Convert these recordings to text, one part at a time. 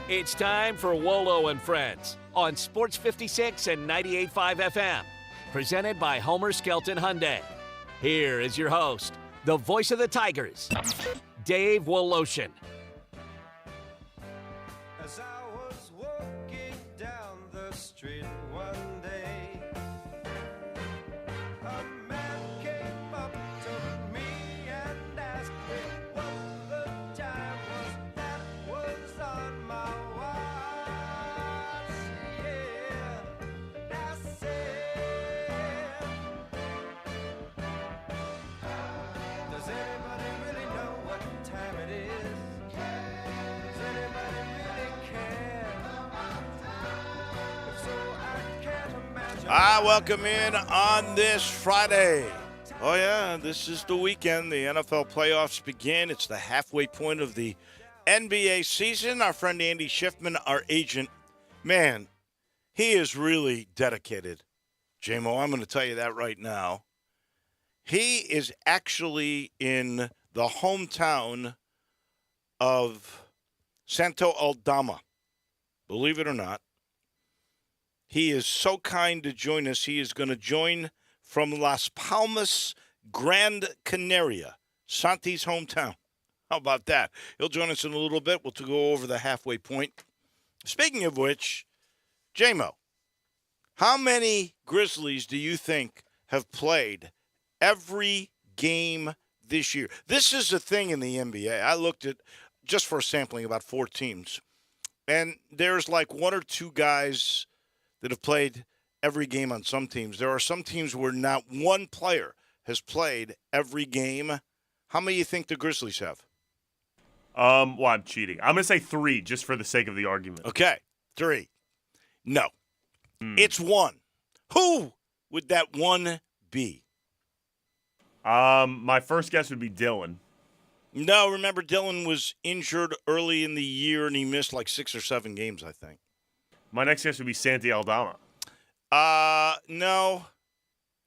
It's time for Wolo and Friends on Sports 56 and 98.5 FM. Presented by Homer Skelton Hyundai. Here is your host, the voice of the Tigers, Dave Woloshin. As I was walking down the street one day, a man came up to me and asked me what the time was that was on my watch. Yeah, I said, does anybody really know what time it is? Does anybody really care? If so, I can't imagine. Welcome in on this Friday. Oh, yeah, this is the weekend. The NFL playoffs begin. It's the halfway point of the NBA season. Our friend Andy Schiffman, our agent, man, he is really dedicated. J-Mo, I'm going to tell you that right now. He is actually in the hometown of Santo Aldama. Believe it or not. He is so kind to join us. He is going to join from Las Palmas, Gran Canaria, Santi's hometown. How about that? He'll join us in a little bit. We'll go over the halfway point. Speaking of which, J-Mo, how many Grizzlies do you think have played every game this year? This is a thing in the NBA. I looked at, just for a sampling, about 4 teams. And there's like 1 or 2 guys that have played every game on some teams. There are some teams where not one player has played every game. How many do you think the Grizzlies have? Well, I'm cheating. I'm going to say 3 just for the sake of the argument. Okay, 3. No. It's 1. Who would that 1 be? My first guess would be Dylan. No, remember Dylan was injured early in the year and he missed like 6 or 7 games, I think. My next guess would be Santi Aldama. No.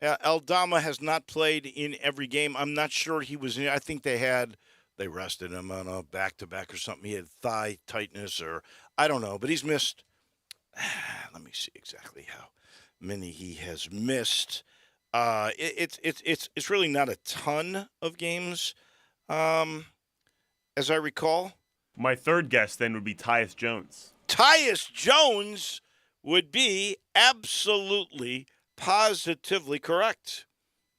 Aldama has not played in every game. I'm not sure he was in. I think they rested him on a back-to-back or something. He had thigh tightness or I don't know, but he's missed. Let me see exactly how many he has missed. It's really not a ton of games, as I recall. My third guess then would be Tyus Jones. Tyus Jones would be absolutely, positively correct.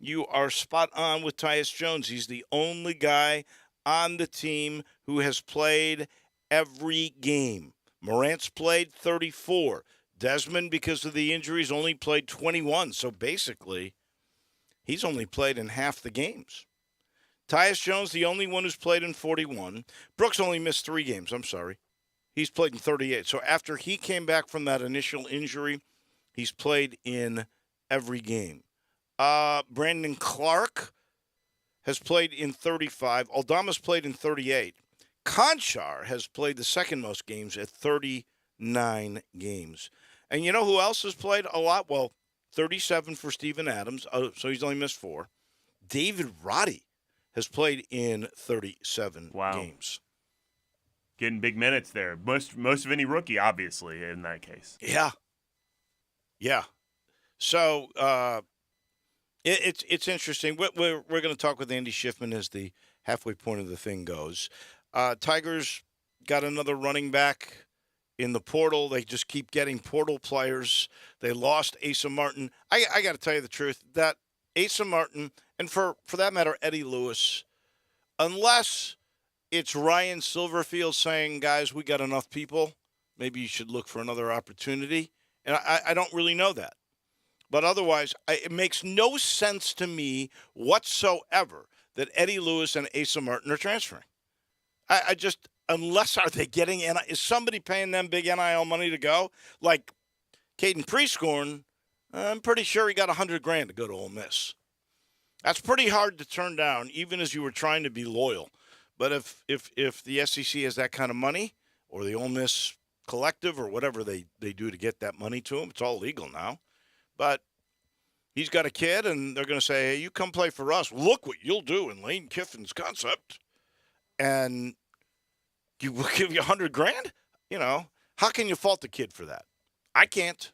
You are spot on with Tyus Jones. He's the only guy on the team who has played every game. Morant's played 34. Desmond, because of the injuries, only played 21. So basically, he's only played in half the games. Tyus Jones, the only one who's played in 41. Brooks only missed 3 games. I'm sorry. He's played in 38. So after he came back from that initial injury, he's played in every game. Brandon Clark has played in 35. Aldama's played in 38. Conchar has played the second most games at 39 games. And you know who else has played a lot? Well, 37 for Steven Adams, so he's only missed 4. David Roddy has played in 37 games. Getting big minutes there. Most of any rookie, obviously, in that case. Yeah. So it's interesting. We're going to talk with Andy Schiffman as the halfway point of the thing goes. Tigers got another running back in the portal. They just keep getting portal players. They lost Asa Martin. I got to tell you the truth, that Asa Martin, and for that matter, Eddie Lewis, unless it's Ryan Silverfield saying, guys, we got enough people, maybe you should look for another opportunity. And I don't really know that. But otherwise, it makes no sense to me whatsoever that Eddie Lewis and Asa Martin are transferring. I just, unless are they getting, is somebody paying them big NIL money to go? Like Caden Prescorn, I'm pretty sure he got $100,000 to go to Ole Miss. That's pretty hard to turn down, even as you were trying to be loyal. But if the SEC has that kind of money, or the Ole Miss Collective, or whatever they do to get that money to him, it's all legal now. But he's got a kid, and they're going to say, hey, you come play for us. Look what you'll do in Lane Kiffin's concept. And will give you $100,000? how can you fault the kid for that? I can't.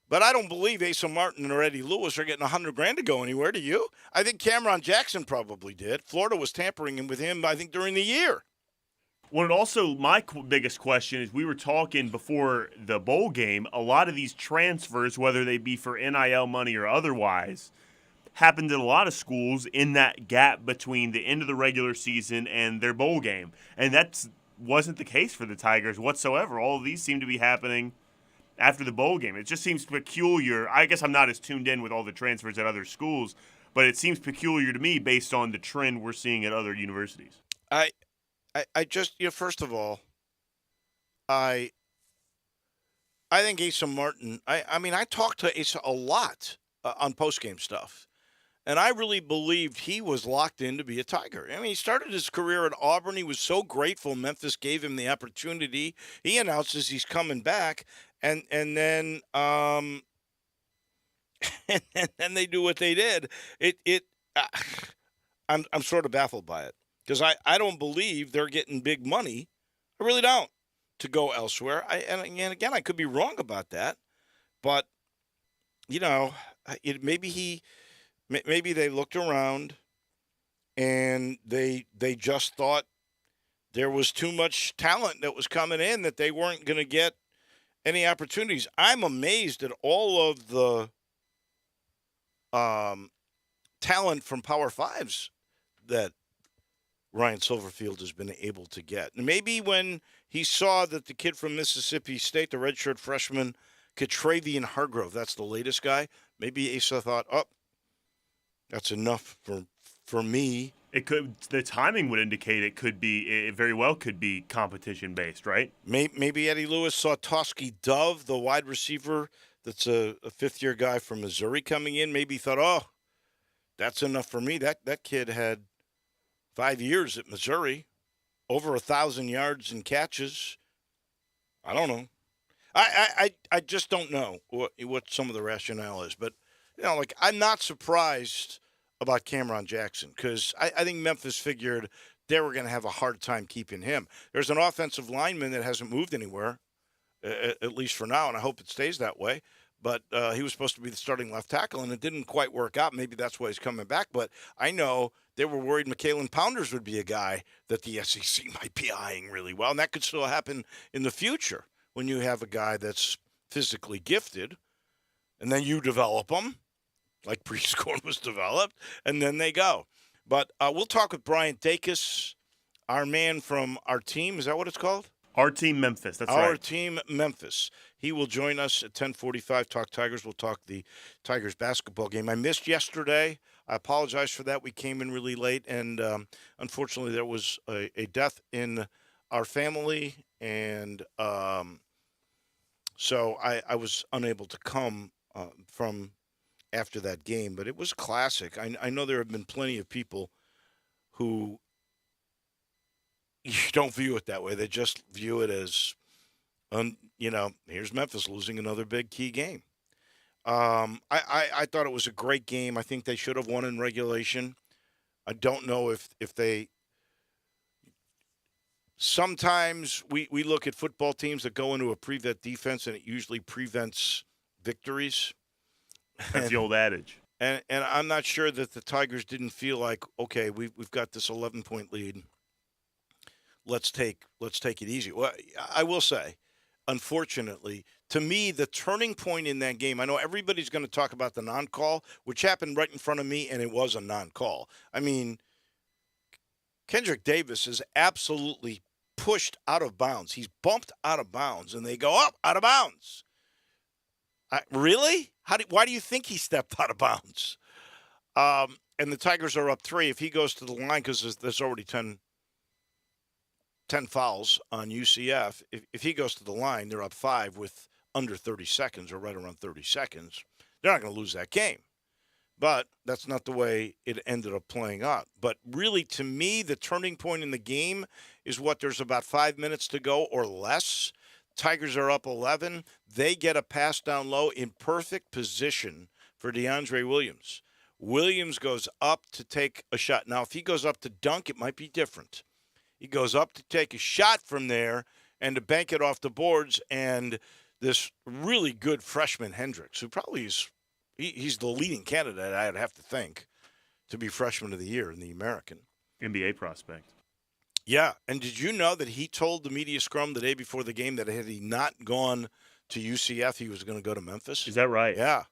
But I don't believe Asa Martin or Eddie Lewis are getting $100,000 to go anywhere. Do you? I think Cameron Jackson probably did. Florida was tampering with him, I think, during the year. Well, and also my biggest question is we were talking before the bowl game, a lot of these transfers, whether they be for NIL money or otherwise, happened in a lot of schools in that gap between the end of the regular season and their bowl game. And that wasn't the case for the Tigers whatsoever. All of these seem to be happening after the bowl game. It just seems peculiar. I guess I'm not as tuned in with all the transfers at other schools, but it seems peculiar to me based on the trend we're seeing at other universities. I just, first of all, I think Asa Martin, I mean, I talked to Asa a lot on postgame stuff, and I really believed he was locked in to be a Tiger. I mean, he started his career at Auburn. He was so grateful Memphis gave him the opportunity. He announces he's coming back, and then and then they do what they did. I'm sort of baffled by it. Because I don't believe they're getting big money. I really don't, to go elsewhere. And again, I could be wrong about that. But, maybe they looked around and they just thought there was too much talent that was coming in that they weren't going to get any opportunities. I'm amazed at all of the talent from Power Fives that Ryan Silverfield has been able to get. And maybe when he saw that the kid from Mississippi State, the redshirt freshman, Katravian Hargrove, that's the latest guy, maybe Asa thought, that's enough for me. The timing would indicate it very well could be competition based, right? Maybe Eddie Lewis saw Tosky Dove, the wide receiver that's a fifth-year guy from Missouri coming in. Maybe he thought, that's enough for me. That kid had 5 years at Missouri, over 1,000 yards and catches. I don't know. I just don't know what some of the rationale is. But, I'm not surprised about Cameron Jackson because I think Memphis figured they were going to have a hard time keeping him. There's an offensive lineman that hasn't moved anywhere, at least for now, and I hope it stays that way. But he was supposed to be the starting left tackle, and it didn't quite work out. Maybe that's why he's coming back. But I know they were worried McKalen Pounders would be a guy that the SEC might be eyeing really well. And that could still happen in the future when you have a guy that's physically gifted, and then you develop them, like Prescorn was developed, and then they go. But we'll talk with Brian Dacus, our man from our team. Is that what it's called? Our Team Memphis, that's right. Our Team Memphis. He will join us at 10:45, Talk Tigers. We'll talk the Tigers basketball game. I missed yesterday. I apologize for that. We came in really late, and unfortunately there was a death in our family, and so I was unable to come from after that game. But it was classic. I know there have been plenty of people who don't view it that way. They just view it as, here's Memphis losing another big key game. I thought it was a great game. I think they should have won in regulation. I don't know if they – sometimes we look at football teams that go into a prevent defense, and it usually prevents victories. That's the old adage. And I'm not sure that the Tigers didn't feel like, okay, we've got this 11-point lead. Let's take it easy. Well, I will say, unfortunately, to me, the turning point in that game, I know everybody's going to talk about the non-call, which happened right in front of me, and it was a non-call. I mean, Kendrick Davis is absolutely pushed out of bounds. He's bumped out of bounds, and they go, out of bounds. Really? Why do you think he stepped out of bounds? And the Tigers are up 3. If he goes to the line, because there's already 10 fouls on UCF. If he goes to the line, they're up 5 with under 30 seconds or right around 30 seconds. They're not going to lose that game. But that's not the way it ended up playing out. But really, to me, the turning point in the game is what there's about 5 minutes to go or less. Tigers are up 11. They get a pass down low in perfect position for DeAndre Williams. Williams goes up to take a shot. Now, if he goes up to dunk, it might be different. He goes up to take a shot from there, and to bank it off the boards. And this really good freshman Hendricks, who probably he's the leading candidate, I'd have to think, to be freshman of the year in the American. NBA prospect. Yeah, and did you know that he told the media scrum the day before the game that had he not gone to UCF, he was going to go to Memphis? Is that right? Yeah.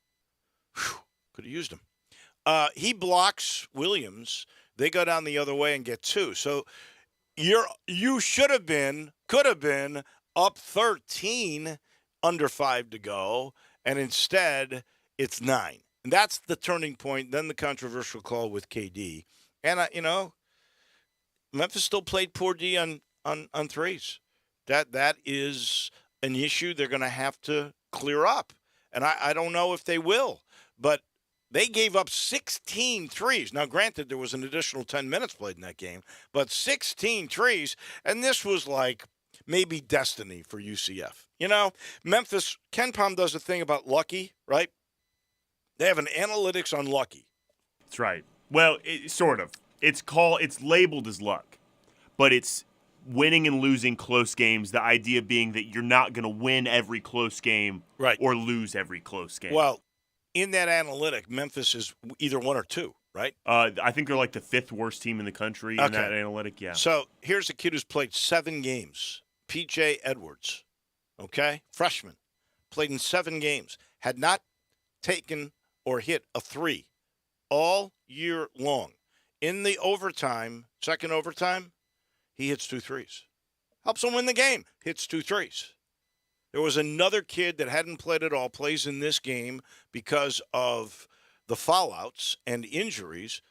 Could have used him. He blocks Williams. They go down the other way and get 2. So you could have been up 13, under 5 to go, and instead it's 9. And that's the turning point. Then the controversial call with KD. And, Memphis still played poor D on threes. That is an issue they're going to have to clear up. And I don't know if they will. But they gave up 16 threes. Now, granted, there was an additional 10 minutes played in that game, but 16 threes. And this was like maybe destiny for UCF. Memphis, Ken Pom does a thing about lucky, right? They have an analytics on lucky. That's right. Well, sort of. It's labeled as luck, but it's winning and losing close games. The idea being that you're not going to win every close game or lose every close game. Well, in that analytic, Memphis is either 1 or 2, right? I think they're like the 5th worst team in the country in that analytic, yeah. So here's a kid who's played 7 games, P.J. Edwards, okay? Freshman, played in 7 games, had not taken or hit a 3 all year long. In the overtime, second overtime, he hits 2 threes. Helps him win the game, hits 2 threes. There was another kid that hadn't played at all, plays in this game because of the fallouts and injuries,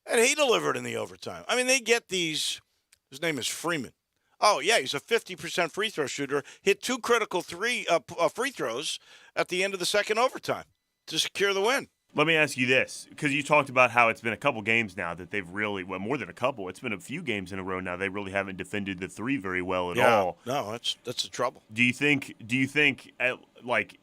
and he delivered in the overtime. I mean, they get these. His name is Freeman. Oh, yeah, he's a 50% free throw shooter. Hit 2 critical free throws at the end of the second overtime to secure the win. Let me ask you this, because you talked about how it's been a couple games now that they've really, well, more than a couple. It's been a few games in a row now. They really haven't defended the 3 very well at all. No, that's the trouble. Do you think like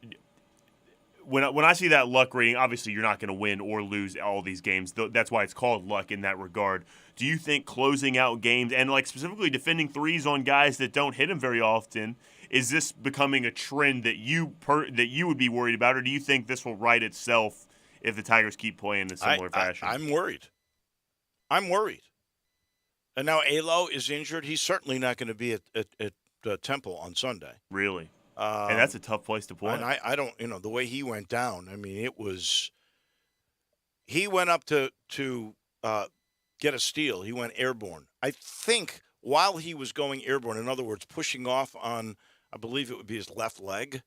when I see that luck rating, obviously you're not going to win or lose all these games. That's why it's called luck in that regard. Do you think closing out games and like specifically defending 3s on guys that don't hit them very often, is this becoming a trend that you would be worried about, or do you think this will right itself if the Tigers keep playing in a similar fashion? I'm worried. And now Alo is injured. He's certainly not going to be at Temple on Sunday. Really? And that's a tough place to play. And I don't, the way he went down, I mean, he went up to get a steal. He went airborne. I think while he was going airborne, in other words, pushing off on, I believe it would be his left leg,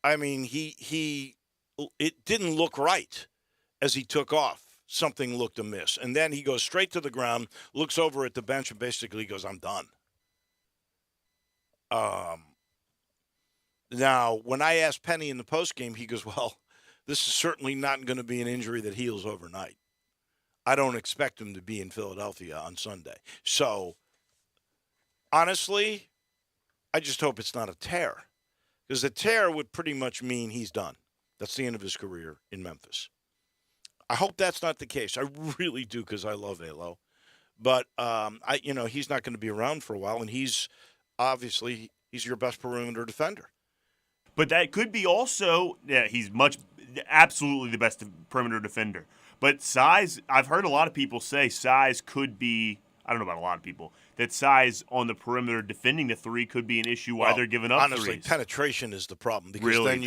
I mean, it didn't look right as he took off. Something looked amiss. And then he goes straight to the ground, looks over at the bench, and basically goes, I'm done. Now, when I asked Penny in the postgame, he goes, well, this is certainly not going to be an injury that heals overnight. I don't expect him to be in Philadelphia on Sunday. So, honestly, I just hope it's not a tear. Because a tear would pretty much mean he's done. That's the end of his career in Memphis. I hope that's not the case. I really do, because I love Alo. But he's not going to be around for a while, and he's your best perimeter defender. But that could be also, he's absolutely the best perimeter defender. But size, I've heard a lot of people say size could be, I don't know about a lot of people, that size on the perimeter defending the 3 could be an issue while they're giving up honestly, threes. Penetration is the problem, because really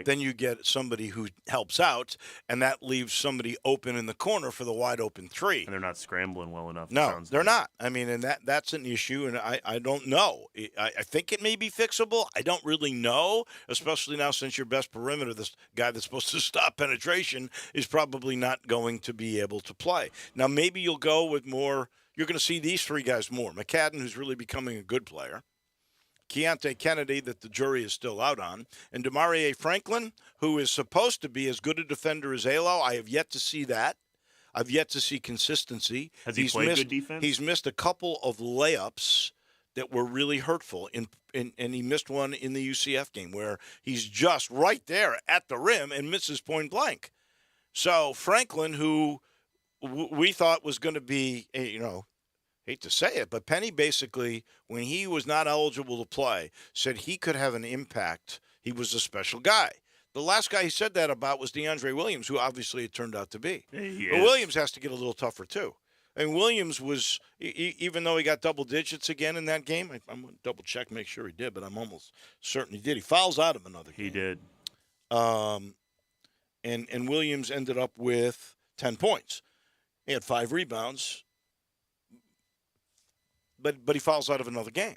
then you get somebody who helps out, and that leaves somebody open in the corner for the wide open 3. And they're not scrambling well enough. No, they're not. I mean, and that's an issue, and I don't know. I think it may be fixable. I don't really know, especially now since your best perimeter, this guy that's supposed to stop penetration, is probably not going to be able to play. Now, maybe you'll go with more. You're going to see these 3 guys more. McCadden, who's really becoming a good player. Keontae Kennedy, that the jury is still out on. And Demarie Franklin, who is supposed to be as good a defender as Alo. I have yet to see that. I've yet to see consistency. Has he played good defense? He's missed a couple of layups that were really hurtful. And he missed one in the UCF game where he's just right there at the rim and misses point blank. So Franklin, who we thought was going to be, hate to say it, but Penny basically, when he was not eligible to play, said he could have an impact. He was a special guy. The last guy he said that about was DeAndre Williams, who obviously it turned out to be. He But is. Williams has to get a little tougher, too. And Williams was, even though he got double digits again in that game, I'm going to double check, make sure he did, but I'm almost certain he did. He fouls out of another game. He did. And Williams ended up with 10 points. He had 5 rebounds, but he fouls out of another game.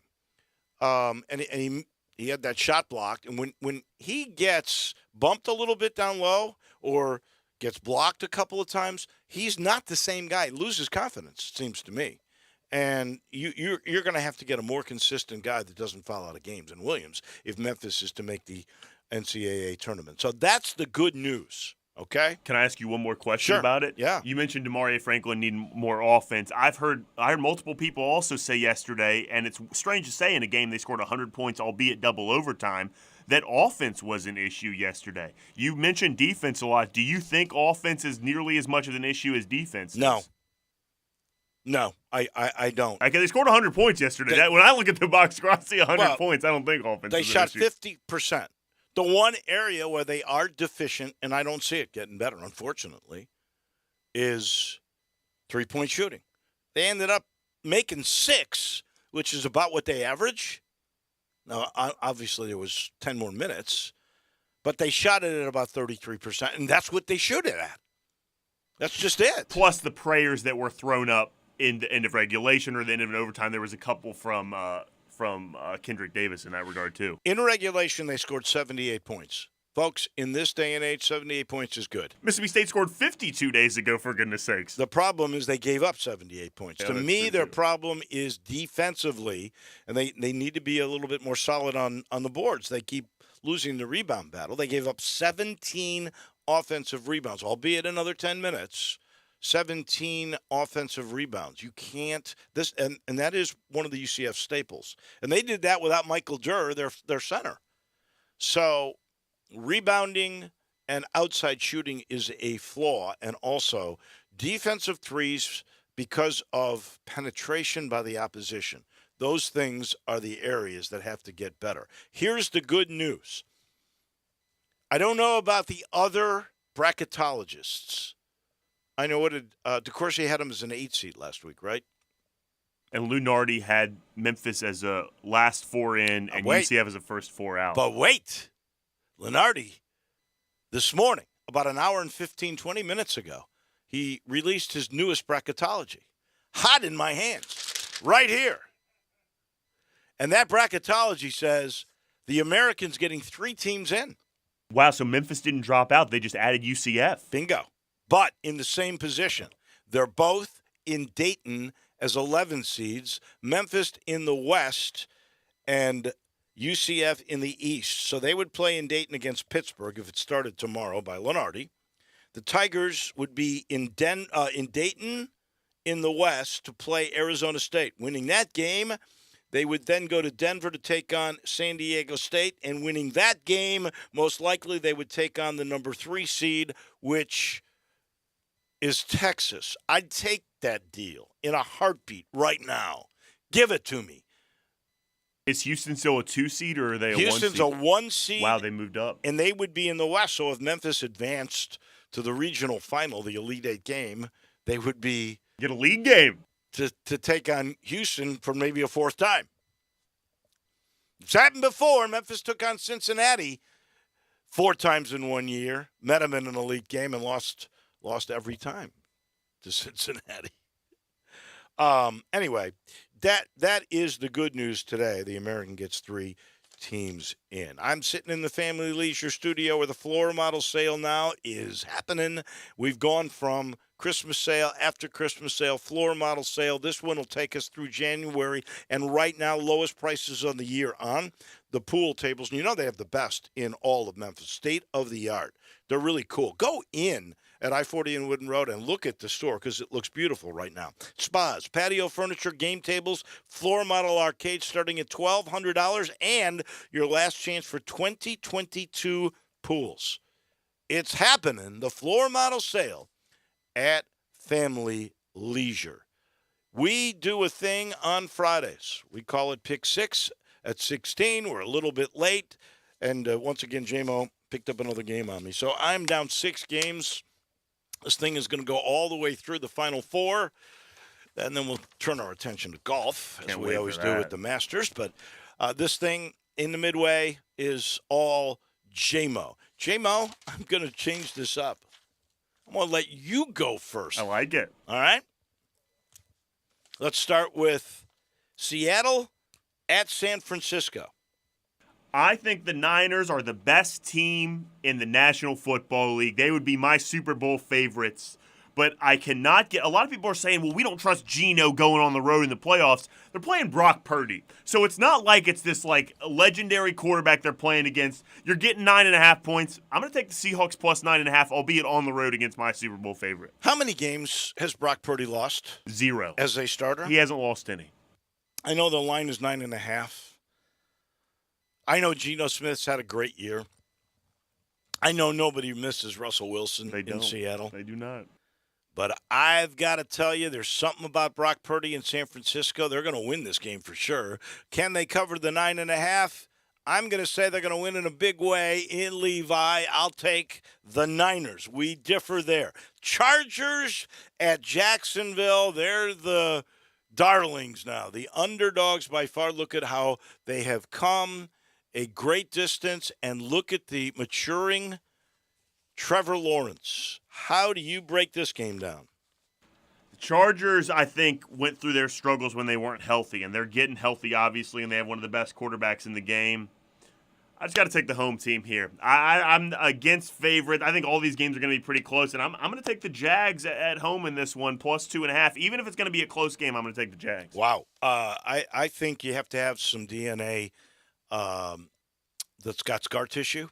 And he had that shot blocked. And when he gets bumped a little bit down low or gets blocked a couple of times, he's not the same guy. He loses confidence, it seems to me. And you're going to have to get a more consistent guy that doesn't foul out of games than Williams if Memphis is to make the NCAA tournament. So that's the good news, okay? Can I ask you one more question Sure. about it? Yeah. You mentioned Demaria Franklin needing more offense. I heard multiple people also say yesterday, and it's strange to say in a game they scored 100 points, albeit double overtime, that offense was an issue yesterday. You mentioned defense a lot. Do you think offense is nearly as much of an issue as defense is? No, I don't. Okay, they scored 100 points yesterday. When I look at the box score, I see 100 points. I don't think offense They is shot an issue. 50%. The one area where they are deficient, and I don't see it getting better, unfortunately, is three-point shooting. They ended up making 6, which is about what they average. Now, obviously, there was 10 more minutes, but they shot it at about 33%, and that's what they shoot it at. That's just it. Plus the prayers that were thrown up in the end of regulation or the end of an overtime. There was a couple from Kendrick Davis in that regard, too. In regulation, they scored 78 points. Folks, in this day and age, 78 points is good. Mississippi State scored 52 days ago, for goodness sakes. The problem is they gave up 78 points. Yeah, To that's me, true, their too. problem is defensively, and they need to be a little bit more solid on the boards. They keep losing the rebound battle. They gave up 17 offensive rebounds, albeit another 10 minutes. 17 offensive rebounds. You can't and that is one of the UCF staples. And they did that without Michael Durr, their center. So rebounding and outside shooting is a flaw, and also defensive threes because of penetration by the opposition. Those things are the areas that have to get better. Here's the good news. I don't know about the other bracketologists. I know what DeCourcy had him as an 8 seed last week, right? And Lunardi had Memphis as a last 4 in and wait. UCF as a first 4 out. But wait, Lunardi, this morning, about an hour and 15, 20 minutes ago, he released his newest bracketology. Hot in my hands, right here. And that bracketology says the Americans getting 3 teams in. Wow, so Memphis didn't drop out. They just added UCF. Bingo. But in the same position. They're both in Dayton as 11 seeds, Memphis in the West and UCF in the East. So they would play in Dayton against Pittsburgh if it started tomorrow by Lunardi. The Tigers would be in Dayton in the West to play Arizona State. Winning that game, they would then go to Denver to take on San Diego State. And winning that game, most likely they would take on the number 3 seed, which is Texas. I'd take that deal in a heartbeat right now. Give it to me. Is Houston still a 2 seed or are they a 1 seed? Houston's a 1 seed. Wow, they moved up. And they would be in the West. So if Memphis advanced to the regional final, the Elite Eight game, they would be Get a league game. to take on Houston for maybe a 4th time. It's happened before. Memphis took on Cincinnati 4 times in 1 year, met them in an elite game, and lost every time to Cincinnati. Anyway, that is the good news today. The American gets 3 teams in. I'm sitting in the Family Leisure studio where the floor model sale now is happening. We've gone from Christmas sale, after Christmas sale, floor model sale. This one will take us through January, and right now, lowest prices on the year on the pool tables. And you know they have the best in all of Memphis, state of the art. They're really cool. Go in at I-40 and Wooden Road and look at the store because it looks beautiful right now. Spas, patio furniture, game tables, floor model arcades starting at $1,200, and your last chance for 2022 pools. It's happening, the floor model sale at Family Leisure. We do a thing on Fridays. We call it Pick 6 at 16. We're a little bit late. And once again, J-Mo picked up another game on me. So I'm down 6 games. This thing is going to go all the way through the Final Four. And then we'll turn our attention to golf, as we always do with the Masters. But this thing in the midway is all J-Mo. J-Mo, I'm going to change this up. I'm going to let you go first. I like it. All right? Let's start with Seattle at San Francisco. I think the Niners are the best team in the National Football League. They would be my Super Bowl favorites. But I cannot get – a lot of people are saying, well, we don't trust Geno going on the road in the playoffs. They're playing Brock Purdy. So it's not like it's this, like, legendary quarterback they're playing against. You're getting 9.5 points. I'm going to take the Seahawks plus 9.5, albeit on the road against my Super Bowl favorite. How many games has Brock Purdy lost? 0. As a starter? He hasn't lost any. I know the line is 9.5. I know Geno Smith's had a great year. I know nobody misses Russell Wilson in Seattle. They do not. But I've got to tell you, there's something about Brock Purdy in San Francisco. They're going to win this game for sure. Can they cover the 9.5? I'm going to say they're going to win in a big way in Levi. I'll take the Niners. We differ there. Chargers at Jacksonville. They're the darlings now. The underdogs by far. Look at how they have come a great distance, and look at the maturing Trevor Lawrence. How do you break this game down? The Chargers, I think, went through their struggles when they weren't healthy, and they're getting healthy, obviously, and they have one of the best quarterbacks in the game. I just got to take the home team here. I'm against favorite. I think all these games are going to be pretty close, and I'm going to take the Jags at home in this one, plus 2.5. Even if it's going to be a close game, I'm going to take the Jags. Wow. I think you have to have some DNA that's got scar tissue.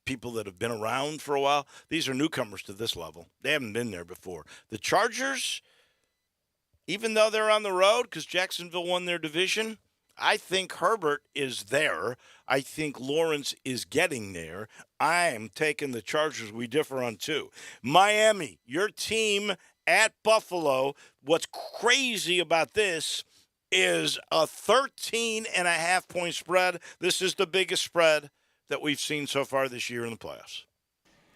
People that have been around for a while. These are newcomers to this level. They haven't been there before. The Chargers, even though they're on the road because Jacksonville won their division, I think Herbert is there. I think Lawrence is getting there. I am taking the Chargers. We differ on 2. Miami, your team at Buffalo. What's crazy about this is a 13.5-point spread. This is the biggest spread that we've seen so far this year in the playoffs.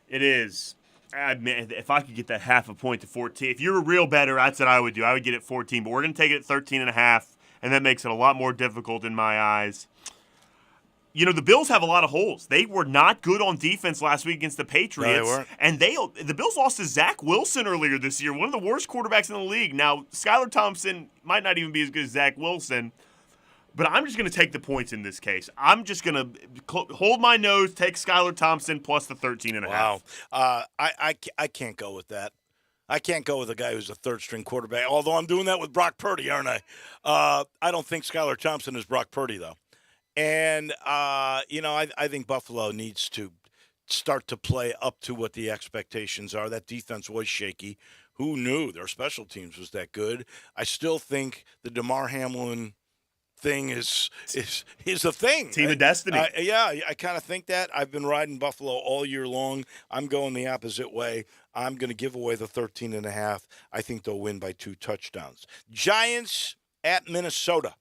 It is. I mean, if I could get that half a point to 14, if you're a real bettor, that's what I would do. I would get it 14, but we're going to take it at 13.5, and that makes it a lot more difficult in my eyes. You know, the Bills have a lot of holes. They were not good on defense last week against the Patriots. No, they weren't. And the Bills lost to Zach Wilson earlier this year, one of the worst quarterbacks in the league. Now, Skylar Thompson might not even be as good as Zach Wilson, but I'm just going to take the points in this case. I'm just going to hold my nose, take Skylar Thompson plus the 13.5. Wow. I can't go with that. I can't go with a guy who's a third-string quarterback, although I'm doing that with Brock Purdy, aren't I? I don't think Skylar Thompson is Brock Purdy, though. And, I think Buffalo needs to start to play up to what the expectations are. That defense was shaky. Who knew their special teams was that good? I still think the DeMar Hamlin thing is a thing. Team of destiny. I kind of think that. I've been riding Buffalo all year long. I'm going the opposite way. I'm going to give away the 13.5. I think they'll win by 2 touchdowns. Giants at Minnesota.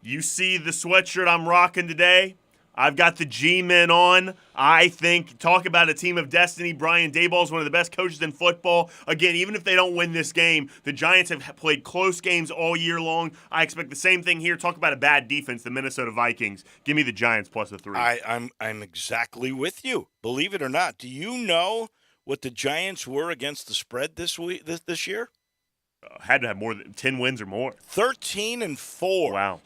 You see the sweatshirt I'm rocking today? I've got the G-Men on. I think, talk about a team of destiny. Brian Daboll is one of the best coaches in football. Again, even if they don't win this game, the Giants have played close games all year long. I expect the same thing here. Talk about a bad defense, the Minnesota Vikings. Give me the Giants plus a 3. I'm exactly with you. Believe it or not. Do you know what the Giants were against the spread this year? Had to have more than 10 wins or more. 13-4. Wow.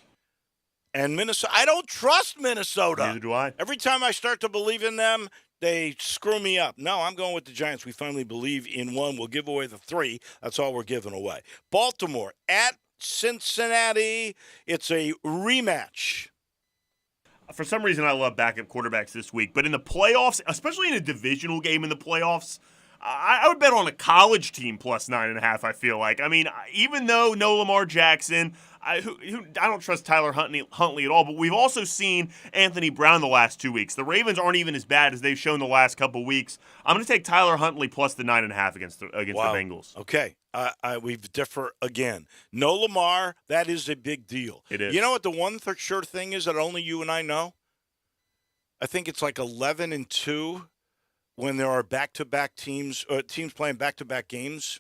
And Minnesota, I don't trust Minnesota. Neither do I. Every time I start to believe in them, they screw me up. No, I'm going with the Giants. We finally believe in one. We'll give away the 3. That's all we're giving away. Baltimore at Cincinnati. It's a rematch. For some reason, I love backup quarterbacks this week. But in the playoffs, especially in a divisional game in the playoffs, I would bet on a college team plus 9.5, I feel like. I mean, even though no Lamar Jackson, I don't trust Tyler Huntley at all, but we've also seen Anthony Brown the last 2 weeks. The Ravens aren't even as bad as they've shown the last couple weeks. I'm going to take Tyler Huntley plus the 9.5 against the Bengals. Okay. We differ again. No Lamar, that is a big deal. It is. You know what the one sure thing is that only you and I know? I think it's like 11-2 when there are back-to-back teams playing back-to-back games.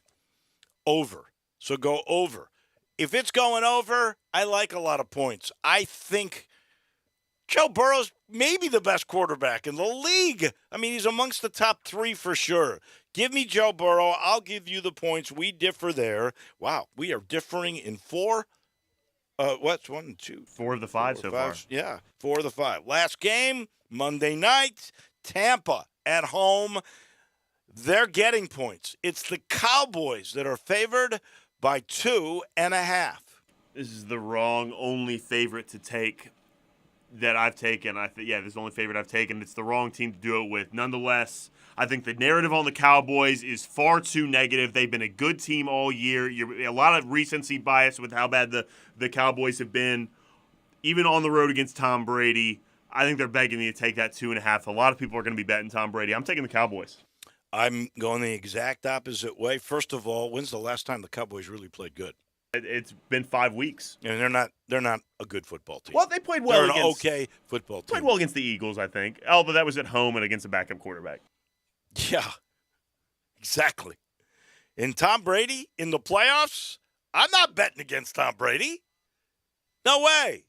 Over. So go over. If it's going over, I like a lot of points. I think Joe Burrow's maybe the best quarterback in the league. I mean, he's amongst the top 3 for sure. Give me Joe Burrow. I'll give you the points. We differ there. Wow, we are differing in 4. What's 1, 2? 4 of the 5 so far. Yeah, 4 of the 5. Last game, Monday night, Tampa at home. They're getting points. It's the Cowboys that are favored by 2.5. This is the wrong only favorite to take that I've taken. This is the only favorite I've taken. It's the wrong team to do it with. Nonetheless, I think the narrative on the Cowboys is far too negative. They've been a good team all year. A lot of recency bias with how bad the Cowboys have been, even on the road against Tom Brady. I think they're begging me to take that 2.5. A lot of people are going to be betting Tom Brady. I'm taking the Cowboys. I'm going the exact opposite way. First of all, when's the last time the Cowboys really played good? It's been 5 weeks. And they're not a good football team. Well, they played well they're against an okay football team. Played well against the Eagles, I think. Although that was at home and against a backup quarterback. Yeah, exactly. And Tom Brady in the playoffs, I'm not betting against Tom Brady. No way.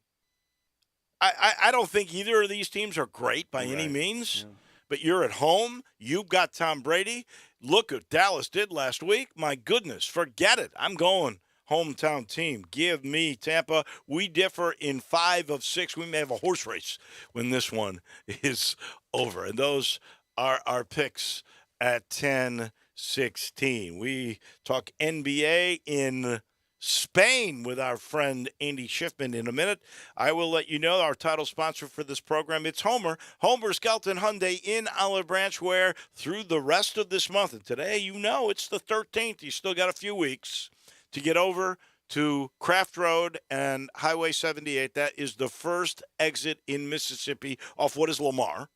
I don't think either of these teams are great by any means. Yeah. But you're at home. You've got Tom Brady. Look what Dallas did last week. My goodness, forget it. I'm going hometown team. Give me Tampa. We differ in 5 of 6. We may have a horse race when this one is over. And those are our picks at 10-16. We talk NBA in Spain with our friend Andy Schiffman in a minute. I will let you know our title sponsor for this program. It's Homer Skelton Hyundai in Olive Branch, where through the rest of this month, and today, it's the 13th. You still got a few weeks to get over to Craft Road and Highway 78. That is the first exit in Mississippi off what is Lamar.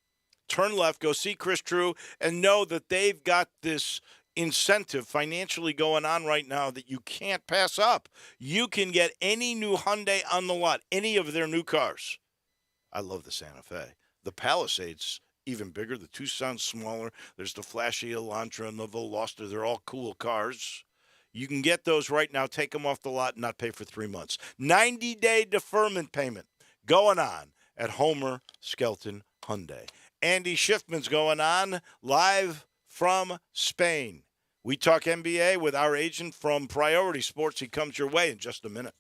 Turn left, go see Chris True, and know that they've got this incentive financially going on right now that you can't pass up. You can get any new Hyundai on the lot, any of their new cars. I love the Santa Fe. The Palisade's even bigger. The Tucson's smaller. There's the flashy Elantra and the Veloster. They're all cool cars. You can get those right now, take them off the lot, and not pay for 3 months. 90-day deferment payment going on at Homer Skelton Hyundai. Andy Schiffman's going on live from Spain. We talk NBA with our agent from Priority Sports. He comes your way in just a minute.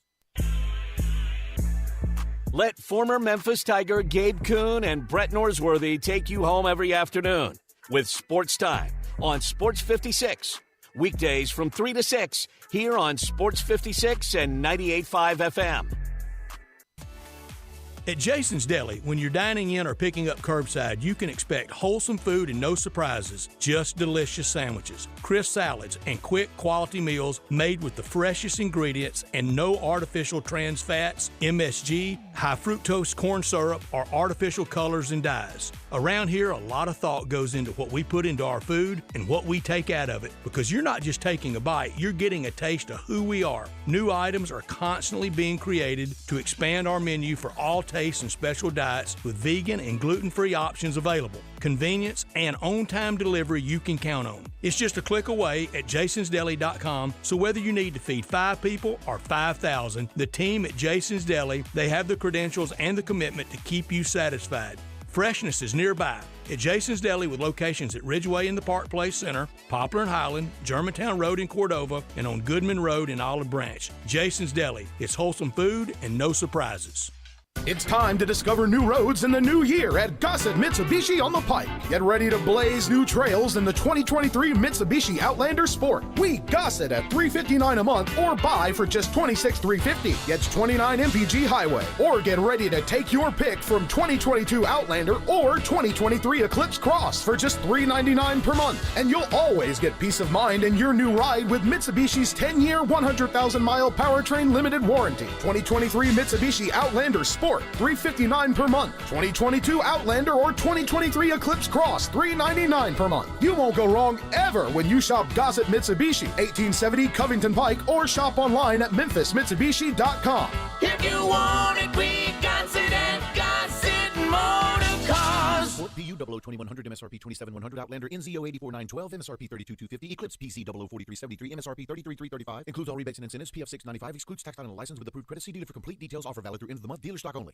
Let former Memphis Tiger Gabe Kuhn and Brett Norsworthy take you home every afternoon with Sportstime on Sports 56. Weekdays from 3 to 6 here on Sports 56 and 98.5 FM. At Jason's Deli, when you're dining in or picking up curbside, you can expect wholesome food and no surprises, just delicious sandwiches, crisp salads, and quick quality meals made with the freshest ingredients and no artificial trans fats, MSG, high fructose corn syrup, or artificial colors and dyes. Around here, a lot of thought goes into what we put into our food and what we take out of it, because you're not just taking a bite, you're getting a taste of who we are. New items are constantly being created to expand our menu for all tastes and special diets with vegan and gluten-free options available. Convenience and on-time delivery you can count on. It's just a click away at jasonsdeli.com, so whether you need to feed 5 people or 5,000, the team at Jason's Deli, they have the credentials and the commitment to keep you satisfied. Freshness is nearby at Jason's Deli with locations at Ridgeway in the Park Place Center, Poplar and Highland, Germantown Road in Cordova, and on Goodman Road in Olive Branch. Jason's Deli. It's wholesome food and no surprises. It's time to discover new roads in the new year at Gossett Mitsubishi on the Pike. Get ready to blaze new trails in the 2023 Mitsubishi Outlander Sport. We Gossett at $359 a month or buy for just $26,350. Gets 29 MPG highway. Or get ready to take your pick from 2022 Outlander or 2023 Eclipse Cross for just $399 per month. And you'll always get peace of mind in your new ride with Mitsubishi's 10-year, 100,000-mile powertrain limited warranty. 2023 Mitsubishi Outlander Sport, $359 per month. 2022 Outlander or 2023 Eclipse Cross, $399 per month. You won't go wrong ever when you shop Gossett Mitsubishi, 1870 Covington Pike, or shop online at memphismitsubishi.com. If you want it, we got it at Gossett Motor Cars. Sport PU 02100 MSRP 27100 Outlander NZO 84912 MSRP 32250 Eclipse PC 04373 MSRP 33335 includes all rebates and incentives. PF 695 excludes tax title and license with approved credit. See dealer for complete details. Offer valid through end of the month. Dealer stock only.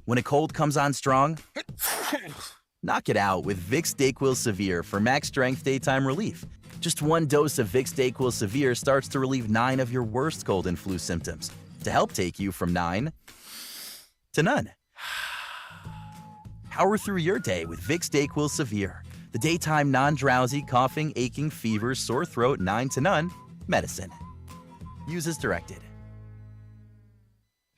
When a cold comes on strong, knock it out with Vicks DayQuil Severe for max strength daytime relief. Just one dose of Vicks DayQuil Severe starts to relieve 9 of your worst cold and flu symptoms to help take you from 9 to none. Power through your day with Vicks DayQuil Severe, the daytime non-drowsy, coughing, aching, fever, sore throat, 9 to none medicine. Use as directed.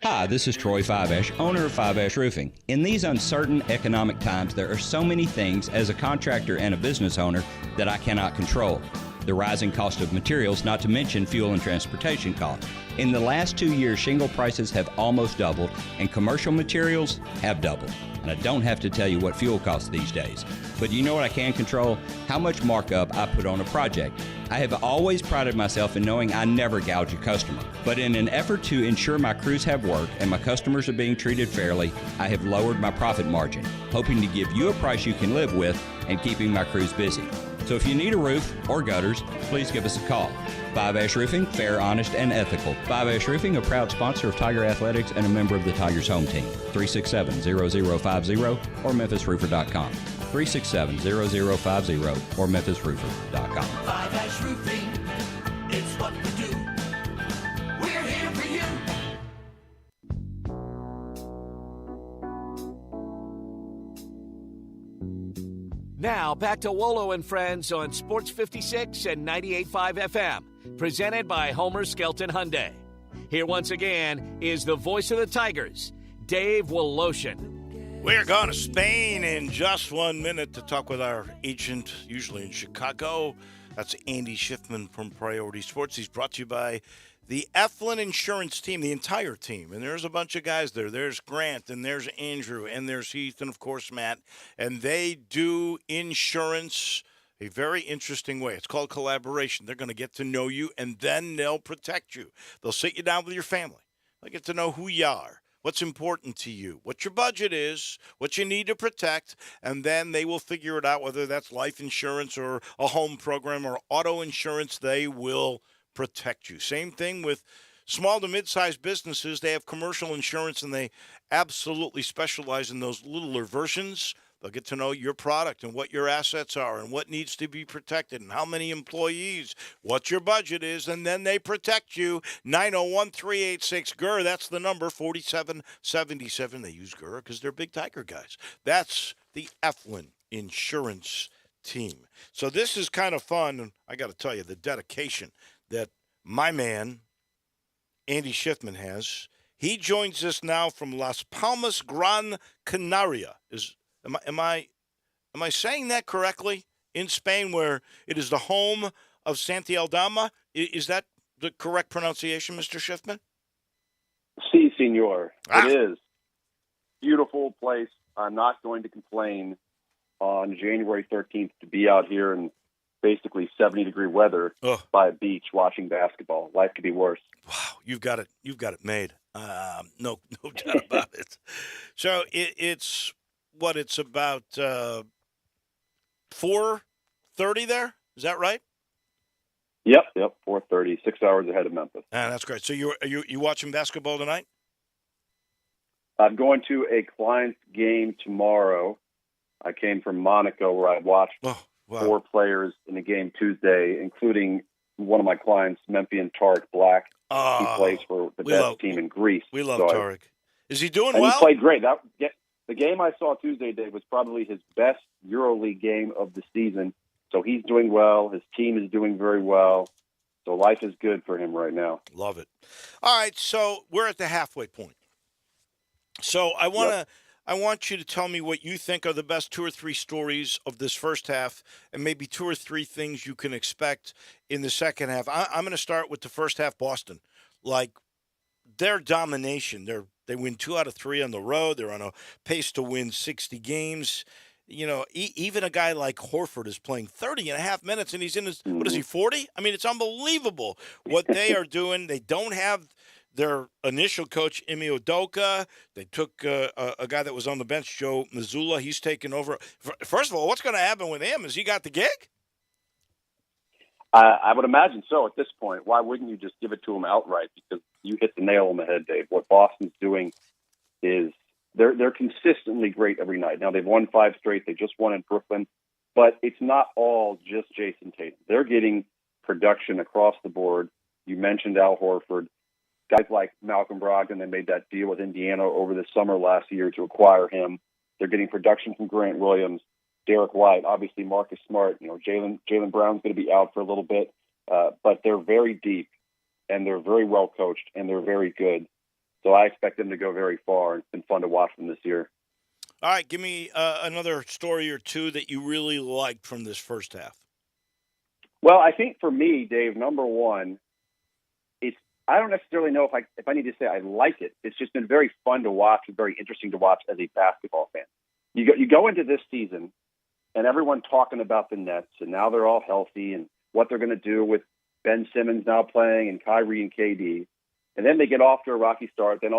Hi, this is Troy Fiveash, owner of Fiveash Roofing. In these uncertain economic times, there are so many things as a contractor and a business owner that I cannot control. The rising cost of materials, not to mention fuel and transportation costs. In the last 2 years, shingle prices have almost doubled and commercial materials have doubled. And I don't have to tell you what fuel costs these days. But you know what I can control? How much markup I put on a project. I have always prided myself in knowing I never gouge a customer. But in an effort to ensure my crews have work and my customers are being treated fairly, I have lowered my profit margin, hoping to give you a price you can live with and keeping my crews busy. So if you need a roof or gutters, please give us a call. Five Ash Roofing, fair, honest, and ethical. Five Ash Roofing, a proud sponsor of Tiger Athletics and a member of the Tigers home team. 367-0050 or memphisroofer.com. 367-0050 or memphisroofer.com. Five Ash Roofing, it's what we do. We're here for you. Now, back to Wolo and Friends on Sports 56 and 98.5 FM, presented by Homer Skelton Hyundai. Here once again is the voice of the Tigers, Dave Woloshin. We're going to Spain in just 1 minute to talk with our agent, usually in Chicago. That's Andy Schiffman from Priority Sports. He's brought to you by the Eflin Insurance team, the entire team. And there's a bunch of guys there. There's Grant, and there's Andrew, and there's Heath, and, of course, Matt. And they do insurance a very interesting way. It's called collaboration. They're going to get to know you, and then they'll protect you. They'll sit you down with your family. They'll get to know who you are, what's important to you, what your budget is, what you need to protect, and then they will figure it out, whether that's life insurance or a home program or auto insurance. They will protect you. Same thing with small to mid-sized businesses. They have commercial insurance, and they absolutely specialize in those littler versions. They'll get to know your product and what your assets are and what needs to be protected and how many employees, what your budget is, and then they protect you. 901-386-GUR, that's the number, 4777. They use GUR because they're big Tiger guys. That's the Eflin Insurance team. So this is kind of fun, and I got to tell you, the dedication that my man, Andy Schiffman, has. He joins us now from Las Palmas, Gran Canaria. Am I saying that correctly? In Spain, where it is the home of Santi Aldama? Is that the correct pronunciation, Mr. Schiffman? Si, senor. It is. Beautiful place. I'm not going to complain on January 13th to be out here in basically 70-degree weather by a beach watching basketball. Life could be worse. Wow, you've got it made. No doubt about it. So it's about 4:30 there? Is that right? Yep, 4:30, 6 hours ahead of Memphis. That's great. So you watching basketball tonight? I'm going to a client's game tomorrow. I came from Monaco, where I watched 4 players in a game Tuesday, including one of my clients, Memphian Tariq Black. He plays for the best team in Greece. We love So Tarek. Is he doing and well? he played great. The game I saw Tuesday, Dave, was probably his best EuroLeague game of the season. So he's doing well. His team is doing very well. So life is good for him right now. Love it. All right, so we're at the halfway point. So I want you to tell me what you think are the best 2 or 3 stories of this first half, and maybe 2 or 3 things you can expect in the second half. I'm going to start with the first half. Boston, like their domination. They win 2 out of 3 on the road. They're on a pace to win 60 games. You know, even a guy like Horford is playing 30 and a half minutes, and he's in his, what is he, 40? I mean, it's unbelievable what they are doing. They don't have their initial coach, Ime Udoka. They took a guy that was on the bench, Joe Mazzulla. He's taken over. First of all, what's going to happen with him? Has he got the gig? I would imagine so at this point. Why wouldn't you just give it to him outright? Because you hit the nail on the head, Dave. What Boston's doing is they're consistently great every night. Now, they've won 5 straight. They just won in Brooklyn. But it's not all just Jason Tatum. They're getting production across the board. You mentioned Al Horford. Guys like Malcolm Brogdon, they made that deal with Indiana over the summer last year to acquire him. They're getting production from Grant Williams, Derek White, obviously Marcus Smart. You know, Jaylen Brown's going to be out for a little bit, but they're very deep and they're very well coached and they're very good. So I expect them to go very far. It's been fun to watch them this year. All right, give me another story or 2 that you really liked from this first half. Well, I think for me, Dave, number one, I don't necessarily know if I need to say I like it. It's just been very fun to watch and very interesting to watch as a basketball fan. You go into this season and everyone talking about the Nets, and now they're all healthy and what they're going to do with Ben Simmons now playing and Kyrie and KD. And then they get off to a rocky start. Then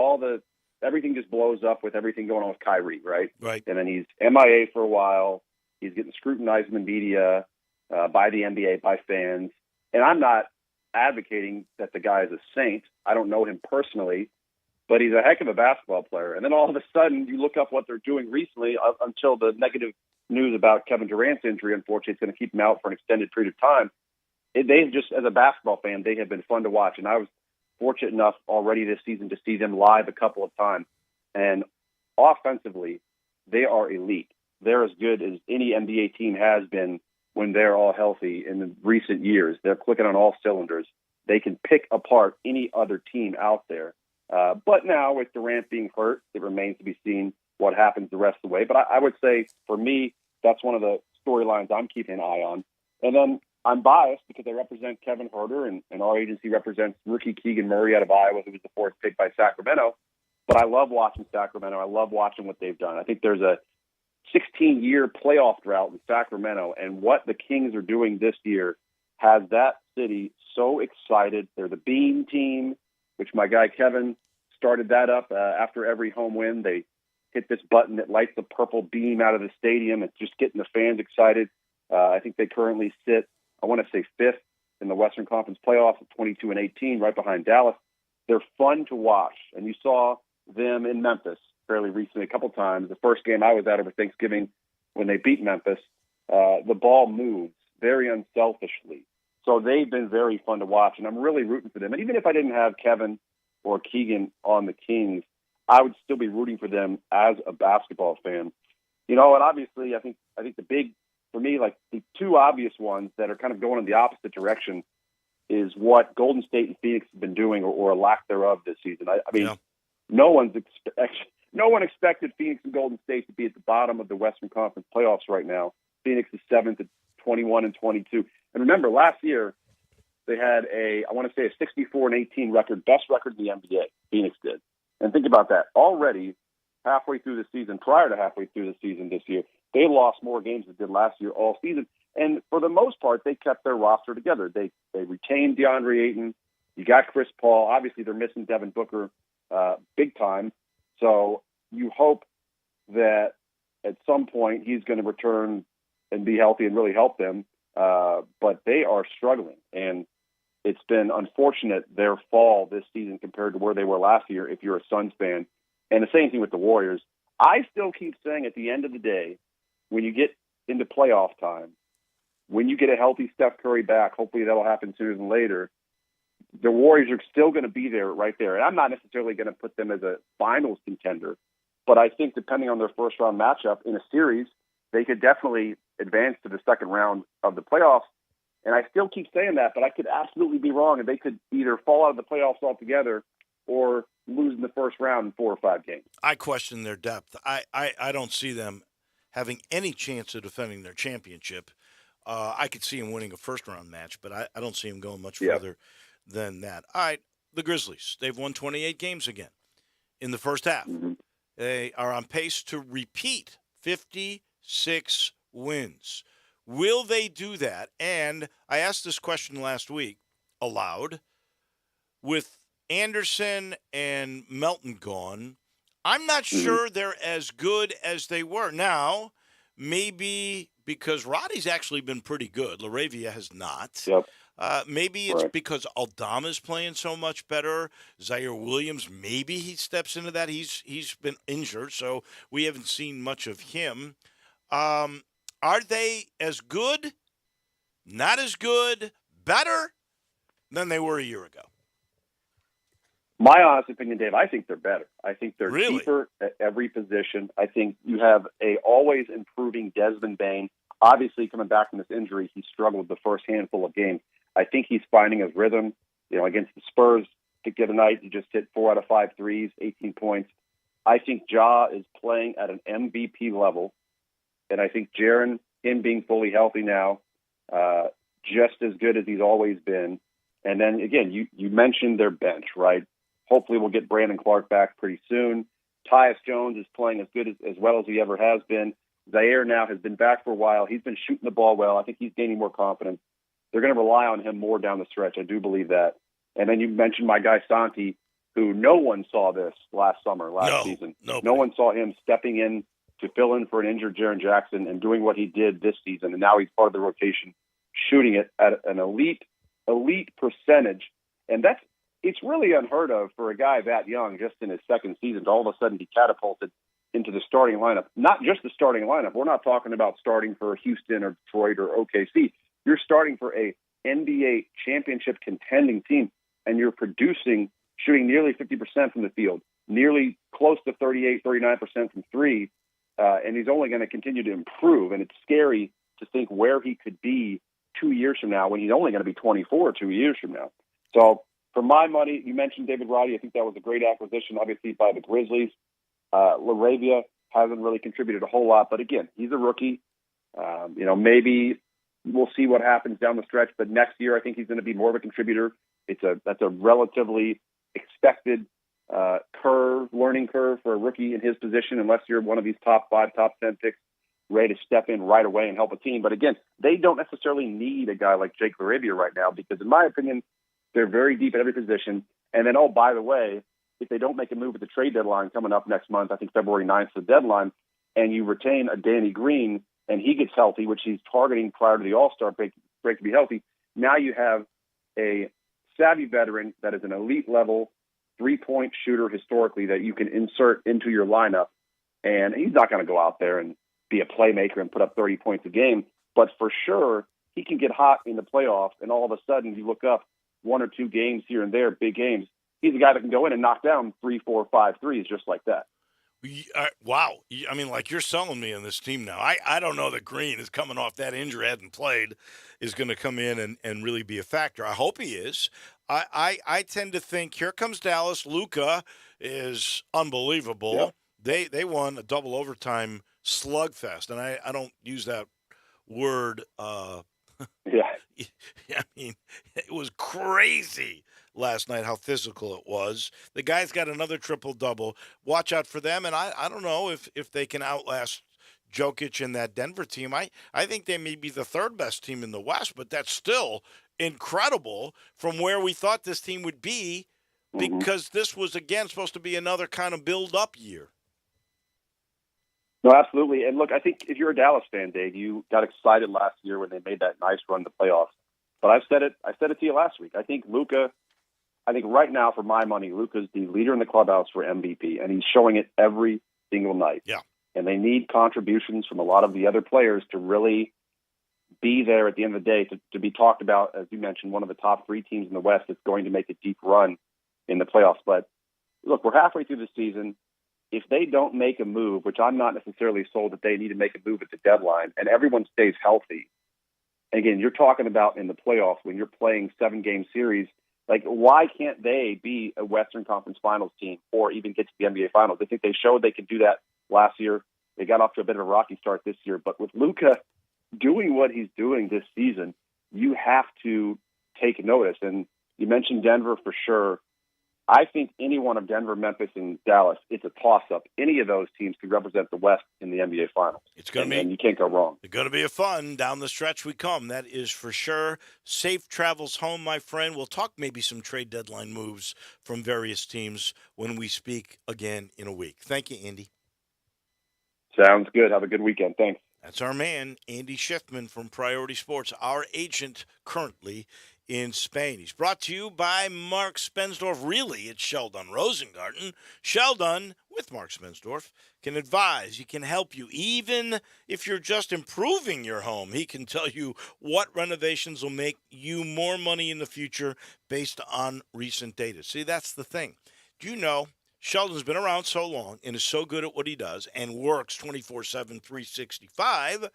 everything just blows up with everything going on with Kyrie, right? Right. And then he's MIA for a while. He's getting scrutinized in the media, by the NBA, by fans. And I'm not advocating that the guy is a saint. I don't know him personally, but he's a heck of a basketball player. And then all of a sudden, you look up what they're doing recently until the negative news about Kevin Durant's injury, unfortunately, it's going to keep him out for an extended period of time. They've just, as a basketball fan, they have been fun to watch. And I was fortunate enough already this season to see them live a couple of times. And offensively, they are elite. They're as good as any NBA team has been when they're all healthy in the recent years. They're clicking on all cylinders. They can pick apart any other team out there. But now with Durant being hurt, it remains to be seen what happens the rest of the way. But I would say, for me, that's one of the storylines I'm keeping an eye on. And then I'm biased because I represent Kevin Huerter, and our agency represents rookie Keegan Murray out of Iowa, who was the 4th pick by Sacramento. But I love watching Sacramento. I love watching what they've done. I think there's a 16-year playoff drought in Sacramento, and what the Kings are doing this year has that city so excited. They're the Beam Team, which my guy Kevin started that up after every home win. They hit this button that lights the purple beam out of the stadium. It's just getting the fans excited. I think they currently sit, I want to say, 5th in the Western Conference playoffs at 22-18, right behind Dallas. They're fun to watch, and you saw them in Memphis fairly recently a couple times. The first game I was at over Thanksgiving when they beat Memphis, the ball moves very unselfishly. So they've been very fun to watch, and I'm really rooting for them. And even if I didn't have Kevin or Keegan on the Kings, I would still be rooting for them as a basketball fan. You know, and obviously I think the big, for me, like the 2 obvious ones that are kind of going in the opposite direction is what Golden State and Phoenix have been doing, or a lack thereof this season. I mean, no one expected Phoenix and Golden State to be at the bottom of the Western Conference playoffs right now. Phoenix is 7th at 21-22. And remember, last year they had I want to say a 64-18 record, best record in the NBA. Phoenix did. And think about that. Already halfway through the season, prior to halfway through the season this year, they lost more games than they did last year all season. And for the most part, they kept their roster together. They retained DeAndre Ayton. You got Chris Paul. Obviously, they're missing Devin Booker big time. So you hope that at some point he's going to return and be healthy and really help them. But they are struggling. And it's been unfortunate, their fall this season compared to where they were last year, if you're a Suns fan. And the same thing with the Warriors. I still keep saying at the end of the day, when you get into playoff time, when you get a healthy Steph Curry back, hopefully that'll happen sooner than later, the Warriors are still going to be there, right there. And I'm not necessarily going to put them as a finals contender, but I think depending on their first round matchup in a series, they could definitely advance to the second round of the playoffs. And I still keep saying that, but I could absolutely be wrong, and they could either fall out of the playoffs altogether or lose in the first round in 4 or 5 games. I question their depth. I don't see them having any chance of defending their championship. I could see them winning a first-round match, but I don't see them going much further than that. All right, the Grizzlies. They've won 28 games again in the first half. Mm-hmm. They are on pace to repeat 56 wins. Will they do that? And I asked this question last week aloud. With Anderson and Melton gone, I'm not sure they're as good as they were. Now, maybe because Roddy's actually been pretty good. LaRavia has not. Yep. Maybe it's because Aldama's playing so much better. Zaire Williams, maybe he steps into that. He's been injured, so we haven't seen much of him. Are they as good, not as good, better than they were a year ago? My honest opinion, Dave, I think they're better. I think they're Really? deeper at every position. I think you have a always improving Desmond Bane. Obviously, coming back from this injury, he struggled the first handful of games. I think he's finding his rhythm. Against the Spurs, to get a night, he just hit 4 out of 5 threes, 18 points. I think Ja is playing at an MVP level, and I think Jaren, him being fully healthy now, just as good as he's always been. And then again, you mentioned their bench, right? Hopefully we'll get Brandon Clark back pretty soon. Tyus Jones is playing as good as well as he ever has been. Zaire now has been back for a while. He's been shooting the ball well. I think he's gaining more confidence. They're going to rely on him more down the stretch. I do believe that. And then you mentioned my guy Santi, who no one saw this last season. No one saw him stepping in to fill in for an injured Jaren Jackson and doing what he did this season. And now he's part of the rotation, shooting it at an elite percentage. And it's really unheard of for a guy that young, just in his second season, to all of a sudden be catapulted into the starting lineup. Not just the starting lineup. We're not talking about starting for Houston or Detroit or OKC. You're starting for a NBA championship contending team, and you're shooting nearly 50% from the field, nearly close to 38, 39% from three, and he's only going to continue to improve. And it's scary to think where he could be 2 years from now when he's only going to be 24 2 years from now. So for my money, you mentioned David Roddy. I think that was a great acquisition, obviously, by the Grizzlies. LaRavia hasn't really contributed a whole lot, but again, he's a rookie. Maybe we'll see what happens down the stretch, but next year I think he's going to be more of a contributor. That's a relatively expected learning curve for a rookie in his position, unless you're one of these top 5, top 10 picks ready to step in right away and help a team. But again, they don't necessarily need a guy like Jake LaRavia right now because, in my opinion, they're very deep at every position. And then, by the way, if they don't make a move at the trade deadline coming up next month, I think February 9th is the deadline, and you retain a Danny Green and he gets healthy, which he's targeting prior to the All-Star break to be healthy, now you have a savvy veteran that is an elite-level three-point shooter historically that you can insert into your lineup. And he's not going to go out there and be a playmaker and put up 30 points a game, but for sure he can get hot in the playoffs, and all of a sudden you look up 1 or 2 games here and there, big games, he's a guy that can go in and knock down 3, 4, 5 threes just like that. Wow. I mean, like, you're selling me on this team now. I don't know that Green is coming off that injury, hadn't played, is going to come in and really be a factor. I hope he is. I tend to think here comes Dallas. Luka is unbelievable. Yep. They won a double overtime slugfest, and I don't use that word. Yeah. I mean, it was crazy last night how physical it was. The guy's got another triple-double. Watch out for them, and I don't know if they can outlast Jokic and that Denver team. I think they may be the third best team in the West, but that's still incredible from where we thought this team would be because this was, again, supposed to be another kind of build-up year. No, absolutely. And look, I think if you're a Dallas fan, Dave, you got excited last year when they made that nice run to the playoffs. But I said it to you last week. I think right now, for my money, Luka's the leader in the clubhouse for MVP, and he's showing it every single night. Yeah. And they need contributions from a lot of the other players to really be there at the end of the day to be talked about, as you mentioned, one of the top 3 teams in the West that's going to make a deep run in the playoffs. But look, we're halfway through the season. If they don't make a move, which I'm not necessarily sold that they need to make a move at the deadline, and everyone stays healthy, again, you're talking about in the playoffs when you're playing 7-game series, like, why can't they be a Western Conference Finals team or even get to the NBA Finals? I think they showed they could do that last year. They got off to a bit of a rocky start this year. But with Luka doing what he's doing this season, you have to take notice. And you mentioned Denver for sure. I think any one of Denver, Memphis, and Dallas, it's a toss-up. Any of those teams could represent the West in the NBA Finals. It's going to be, and you can't go wrong. It's going to be a fun down the stretch we come. That is for sure. Safe travels home, my friend. We'll talk maybe some trade deadline moves from various teams when we speak again in a week. Thank you, Andy. Sounds good. Have a good weekend. Thanks. That's our man, Andy Schiffman from Priority Sports, our agent currently in Spain. He's brought to you by Mark Spensdorf. Really, it's Sheldon Rosengarten. Sheldon, with Mark Spensdorf, can advise. He can help you. Even if you're just improving your home, he can tell you what renovations will make you more money in the future based on recent data. See, that's the thing. Do you know Sheldon's been around so long and is so good at what he does and works 24/7, 365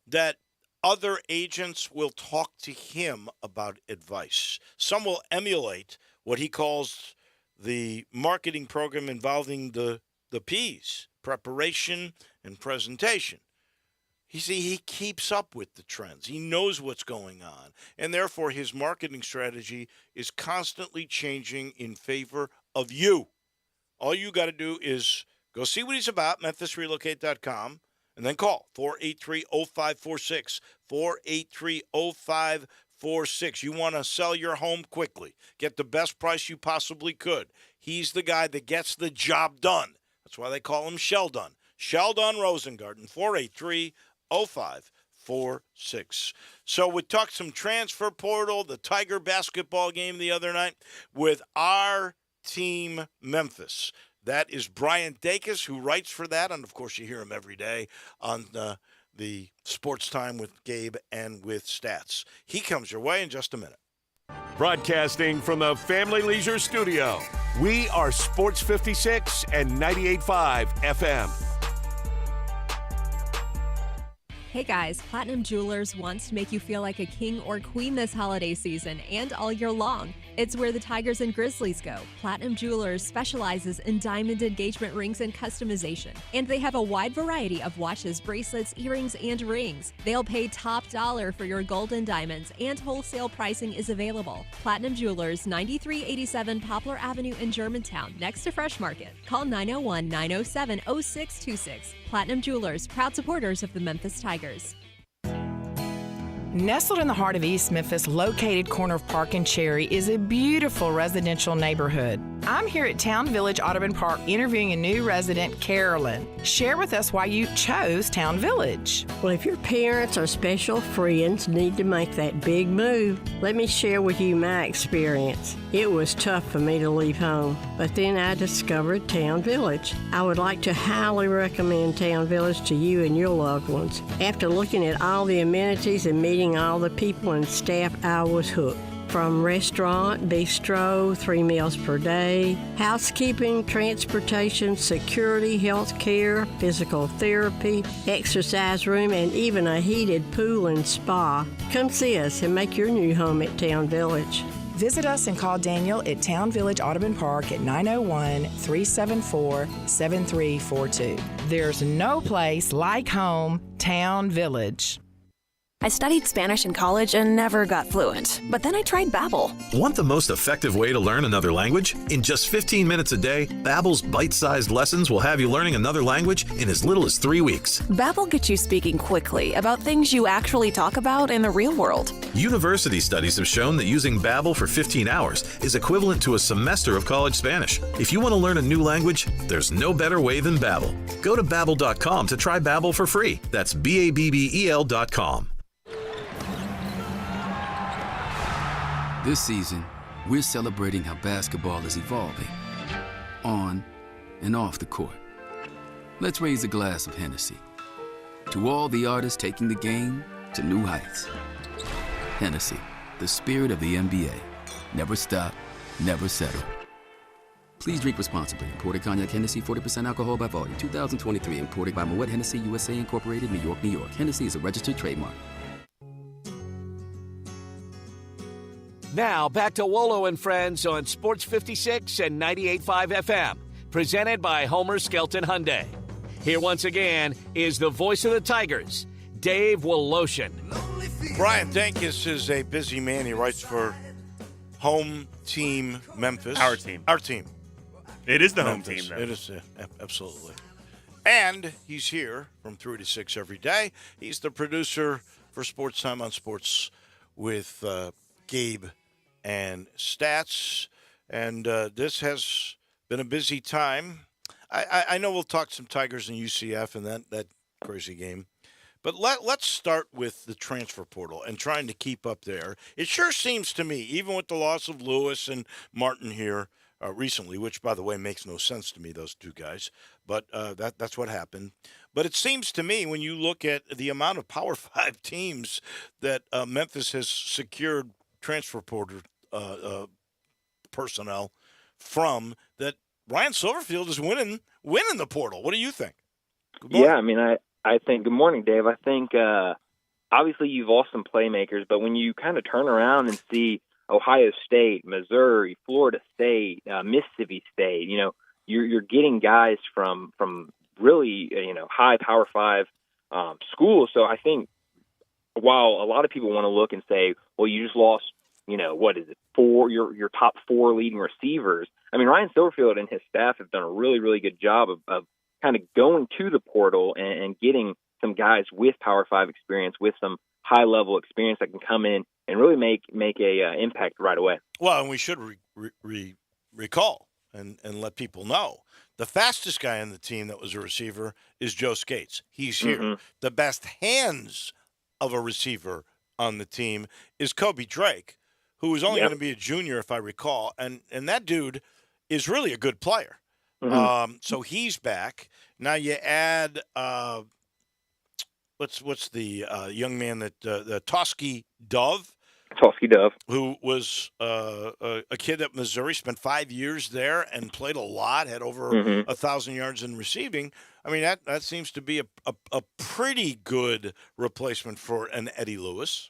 that other agents will talk to him about advice. Some will emulate what he calls the marketing program involving the P's, preparation and presentation. He keeps up with the trends. He knows what's going on, and therefore his marketing strategy is constantly changing in favor of you. All you got to do is go see what he's about, memphisrelocate.com, and then call 483-0546, 483-0546. You want to sell your home quickly, get the best price you possibly could. He's the guy that gets the job done. That's why they call him Sheldon. Sheldon Rosengarten, 483-0546. So we talked some transfer portal, the Tiger basketball game the other night with our team Memphis. That is Brian Dacus, who writes for that, and of course you hear him every day on the Sportstime with Gabe and with Stats. He comes your way in just a minute. Broadcasting from the Family Leisure Studio, we are Sports 56 and 98.5 FM. Hey guys, Platinum Jewelers wants to make you feel like a king or queen this holiday season and all year long. It's where the Tigers and Grizzlies go. Platinum Jewelers specializes in diamond engagement rings and customization, and they have a wide variety of watches, bracelets, earrings, and rings. They'll pay top dollar for your golden diamonds, and wholesale pricing is available. Platinum Jewelers, 9387 Poplar Avenue in Germantown, next to Fresh Market. Call 901-907-0626. Platinum Jewelers, proud supporters of the Memphis Tigers. Nestled in the heart of East Memphis, located corner of Park and Cherry, is a beautiful residential neighborhood. I'm here at Town Village Audubon Park interviewing a new resident, Carolyn. Share with us why you chose Town Village. Well, if your parents or special friends need to make that big move, let me share with you my experience. It was tough for me to leave home, but then I discovered Town Village. I would like to highly recommend Town Village to you and your loved ones. After looking at all the amenities and meeting all the people and staff, I was hooked. From restaurant, bistro, 3 meals per day, housekeeping, transportation, security, health care, physical therapy, exercise room, and even a heated pool and spa. Come see us and make your new home at Town Village. Visit us and call Daniel at Town Village Audubon Park at 901-374-7342. There's no place like home, Town Village. I studied Spanish in college and never got fluent, but then I tried Babbel. Want the most effective way to learn another language? In just 15 minutes a day, Babbel's bite-sized lessons will have you learning another language in as little as 3 weeks. Babbel gets you speaking quickly about things you actually talk about in the real world. University studies have shown that using Babbel for 15 hours is equivalent to a semester of college Spanish. If you want to learn a new language, there's no better way than Babbel. Go to Babbel.com to try Babbel for free. That's Babbel.com. This season, we're celebrating how basketball is evolving, on and off the court. Let's raise a glass of Hennessy to all the artists taking the game to new heights. Hennessy, the spirit of the NBA. Never stop, never settle. Please drink responsibly. Imported cognac Hennessy, 40% alcohol by volume, 2023. Imported by Moet Hennessy USA Incorporated, New York, New York. Hennessy is a registered trademark. Now back to Wolo and Friends on Sports 56 and 98.5 FM. Presented by Homer Skelton Hyundai. Here once again is the voice of the Tigers, Dave Woloshin. Brian Dankis is a busy man. He writes for Home Team Memphis. Our team. Our team. It is the Memphis. home team, though. It is, absolutely. And he's here from 3 to 6 every day. He's the producer for Sportstime on Sports with Gabe and Stats. And this has been a busy time. I know we'll talk some Tigers and UCF and that crazy game. But let's start with the transfer portal and trying to keep up there. It sure seems to me, even with the loss of Lewis and Martin here recently, which, by the way, makes no sense to me, those two guys, but that's what happened. But it seems to me when you look at the amount of Power 5 teams that Memphis has secured transfer portal personnel from, that Ryan Silverfield is winning the portal. What do you think? Yeah, I mean, I think, good morning, Dave. I think obviously you've lost some playmakers, but when you kind of turn around and see Ohio State, Missouri, Florida State, Mississippi State, you're getting guys from really, high Power 5 schools. So I think while a lot of people want to look and say, well, you just lost, your top 4 leading receivers. I mean, Ryan Silverfield and his staff have done a really, really good job of kind of going to the portal and getting some guys with Power 5 experience, with some high-level experience that can come in and really make a impact right away. Well, and we should recall and let people know, the fastest guy on the team that was a receiver is Joe Skates. He's here. Mm-hmm. The best hands of a receiver on the team is Kobe Drake, who is only going to be a junior, if I recall, and that dude is really a good player. Mm-hmm. So he's back. Now you add what's the young man that the Toski Dove, who was a kid at Missouri, spent 5 years there and played a lot, had over 1,000 yards in receiving. I mean, that seems to be a pretty good replacement for an Eddie Lewis.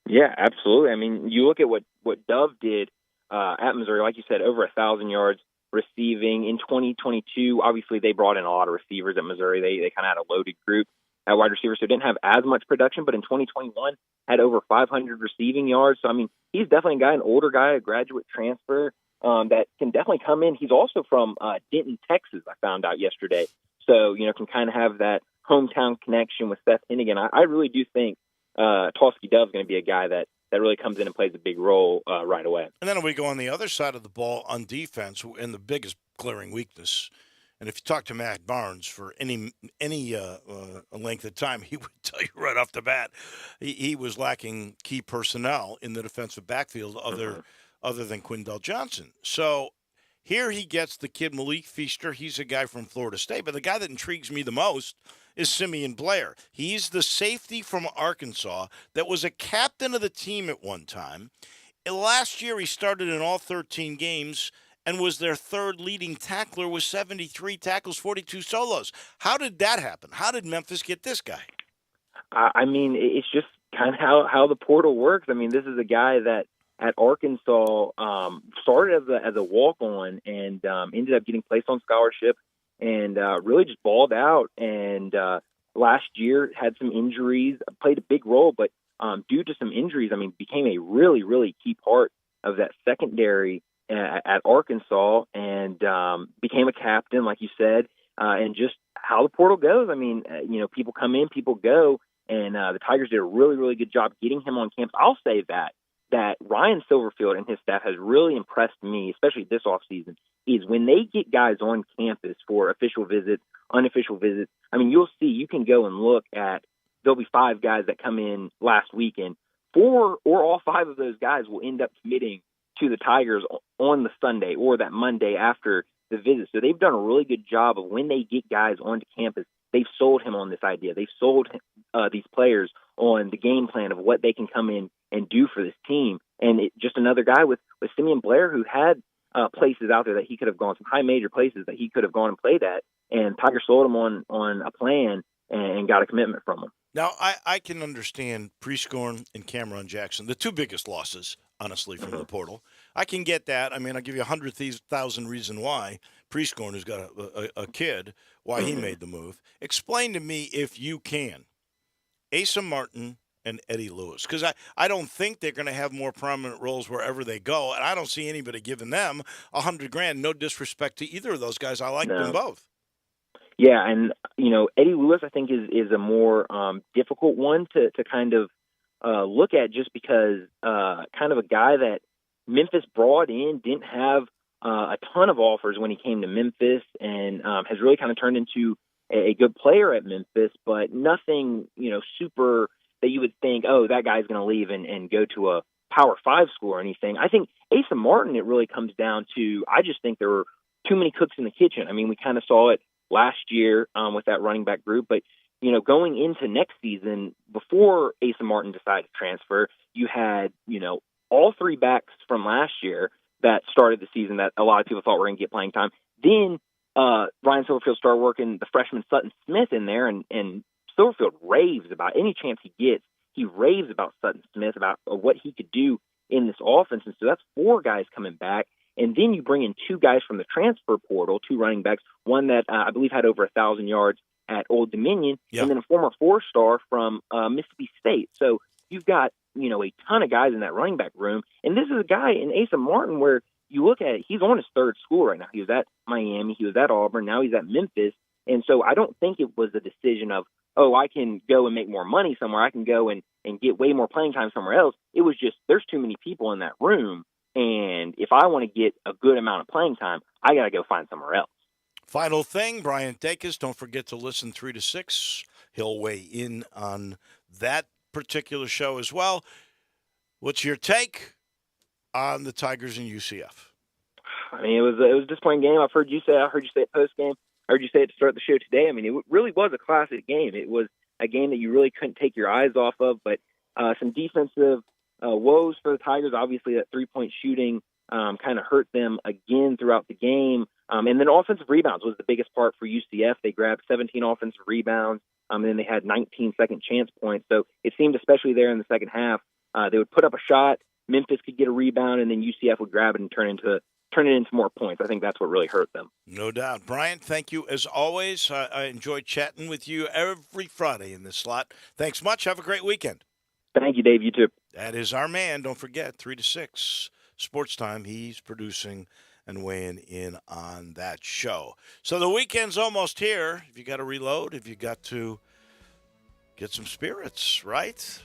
Yeah, absolutely. I mean, you look at what Dove did at Missouri, like you said, over 1,000 yards receiving in 2022. Obviously, they brought in a lot of receivers at Missouri. They kind of had a loaded group at wide receiver, so didn't have as much production. But in 2021, had over 500 receiving yards. So I mean, he's definitely a guy, an older guy, a graduate transfer that can definitely come in. He's also from Denton, Texas. I found out yesterday, so can kind of have that hometown connection with Seth Hennigan. I really do think Toski Dove's going to be a guy that really comes in and plays a big role right away. And then we go on the other side of the ball on defense, and the biggest glaring weakness. And if you talk to Matt Barnes for any length of time, he would tell you right off the bat he was lacking key personnel in the defensive backfield other than Quindell Johnson. So here he gets the kid Malik Feaster. He's a guy from Florida State, but the guy that intrigues me the most is Simeon Blair. He's the safety from Arkansas that was a captain of the team at one time. Last year, he started in all 13 games and was their third leading tackler with 73 tackles, 42 solos. How did that happen? How did Memphis get this guy? I mean, it's just kind of how the portal works. I mean, this is a guy that at Arkansas started as a walk-on and ended up getting placed on scholarship and really just balled out. And last year had some injuries, played a big role, but due to some injuries, I mean, became a really, really key part of that secondary at Arkansas and became a captain, like you said, and just how the portal goes. I mean, people come in, people go, and the Tigers did a really, really good job getting him on campus. I'll say that Ryan Silverfield and his staff has really impressed me, especially this offseason, is when they get guys on campus for official visits, unofficial visits. I mean, you'll see, you can go and look at, there'll be 5 guys that come in last weekend. 4 or all 5 of those guys will end up committing to the Tigers on the Sunday or that Monday after the visit. So they've done a really good job of when they get guys onto campus, they've sold him on this idea. They've sold these players on the game plan of what they can come in and do for this team. And just another guy with Simeon Blair who had places out there that he could have gone, some high major places that he could have gone and played at. And Tiger sold him on a plan and got a commitment from him. Now, I can understand Prescorn and Cameron Jackson, the two biggest losses, honestly, from the portal. I can get that. I mean, I'll give you 100,000 reasons why Prescorn, who's got a kid, why he made the move. Explain to me, if you can, Asa Martin and Eddie Lewis, because I don't think they're going to have more prominent roles wherever they go, and I don't see anybody giving them $100,000. No disrespect to either of those guys. I like them both. Yeah, and Eddie Lewis, I think, is a more difficult one to kind of look at, just because kind of a guy that Memphis brought in, didn't have a ton of offers when he came to Memphis, and has really kind of turned into a good player at Memphis, but nothing super that you would think, oh, that guy's going to leave and go to a Power 5 school or anything. I think Asa Martin, it really comes down to, I just think there were too many cooks in the kitchen. I mean, we kind of saw it last year with that running back group, but going into next season, before Asa Martin decided to transfer, you had all three backs from last year that started the season that a lot of people thought were going to get playing time. Then Ryan Silverfield started working the freshman Sutton Smith in there, and Silverfield raves about any chance he gets. He raves about Sutton Smith, about what he could do in this offense, and so that's four guys coming back. And then you bring in two guys from the transfer portal, two running backs, one that I believe had over 1,000 yards at Old Dominion, and then a former four-star from Mississippi State. So you've got, a ton of guys in that running back room. And this is a guy in Asa Martin where you look at it, he's on his third school right now. He was at Miami, he was at Auburn, now he's at Memphis. And so I don't think it was a decision of, oh, I can go and make more money somewhere, I can go and get way more playing time somewhere else. It was just, there's too many people in that room. And if I want to get a good amount of playing time, I got to go find somewhere else. Final thing, Brian Dacus, don't forget to listen 3 to 6. He'll weigh in on that particular show as well. What's your take on the Tigers and UCF? I mean, it was a disappointing game. I heard you say it post game. I heard you say it to start the show today. I mean, it really was a classic game. It was a game that you really couldn't take your eyes off of, but some defensive woes for the Tigers. Obviously, that three-point shooting kind of hurt them again throughout the game. And then offensive rebounds was the biggest part for UCF. They grabbed 17 offensive rebounds, and then they had 19 second chance points. So it seemed, especially there in the second half, they would put up a shot, Memphis could get a rebound, and then UCF would grab it and turn it into more points. I think that's what really hurt them. No doubt. Brian, thank you as always. I enjoy chatting with you every Friday in this slot. Thanks much. Have a great weekend. Thank you, Dave. You too. That is our man. Don't forget, 3 to 6, Sportstime. He's producing and weighing in on that show. So the weekend's almost here. If you got to reload, if you got to get some spirits, right?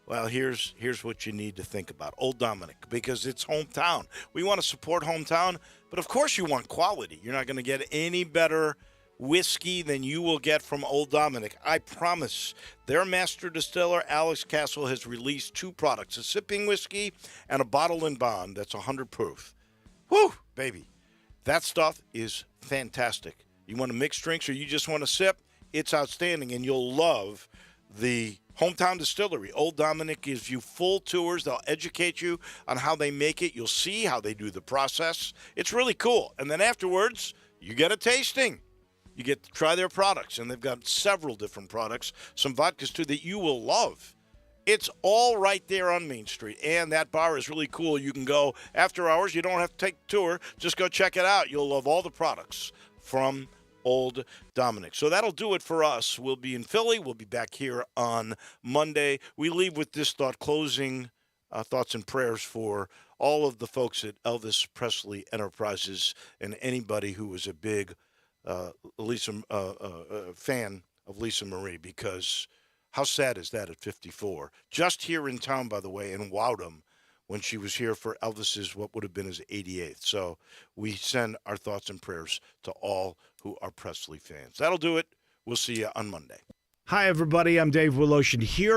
Well, here's what you need to think about. Old Dominic, because it's hometown. We want to support hometown, but of course you want quality. You're not going to get any better whiskey than you will get from Old Dominic. I promise. Their master distiller, Alex Castle, has released 2 products, a sipping whiskey and a bottle and bond that's 100 proof. Whew, baby. That stuff is fantastic. You want to mix drinks or you just want to sip? It's outstanding, and you'll love the hometown distillery. Old Dominic gives you full tours. They'll educate you on how they make it. You'll see how they do the process. It's really cool. And then afterwards, you get a tasting. You get to try their products, and they've got several different products, some vodkas too that you will love. It's all right there on Main Street, and that bar is really cool. You can go after hours. You don't have to take the tour. Just go check it out. You'll love all the products from Old Dominic. So that'll do it for us. We'll be in Philly. We'll be back here on Monday. We leave with this thought, closing thoughts and prayers for all of the folks at Elvis Presley Enterprises and anybody who was a big fan of Lisa Marie, because how sad is that at 54? Just here in town, by the way, in Wowdom, when she was here for Elvis's, what would have been his 88th. So we send our thoughts and prayers to all who are Presley fans. That'll do it. We'll see you on Monday. Hi, everybody. I'm Dave Willoshin here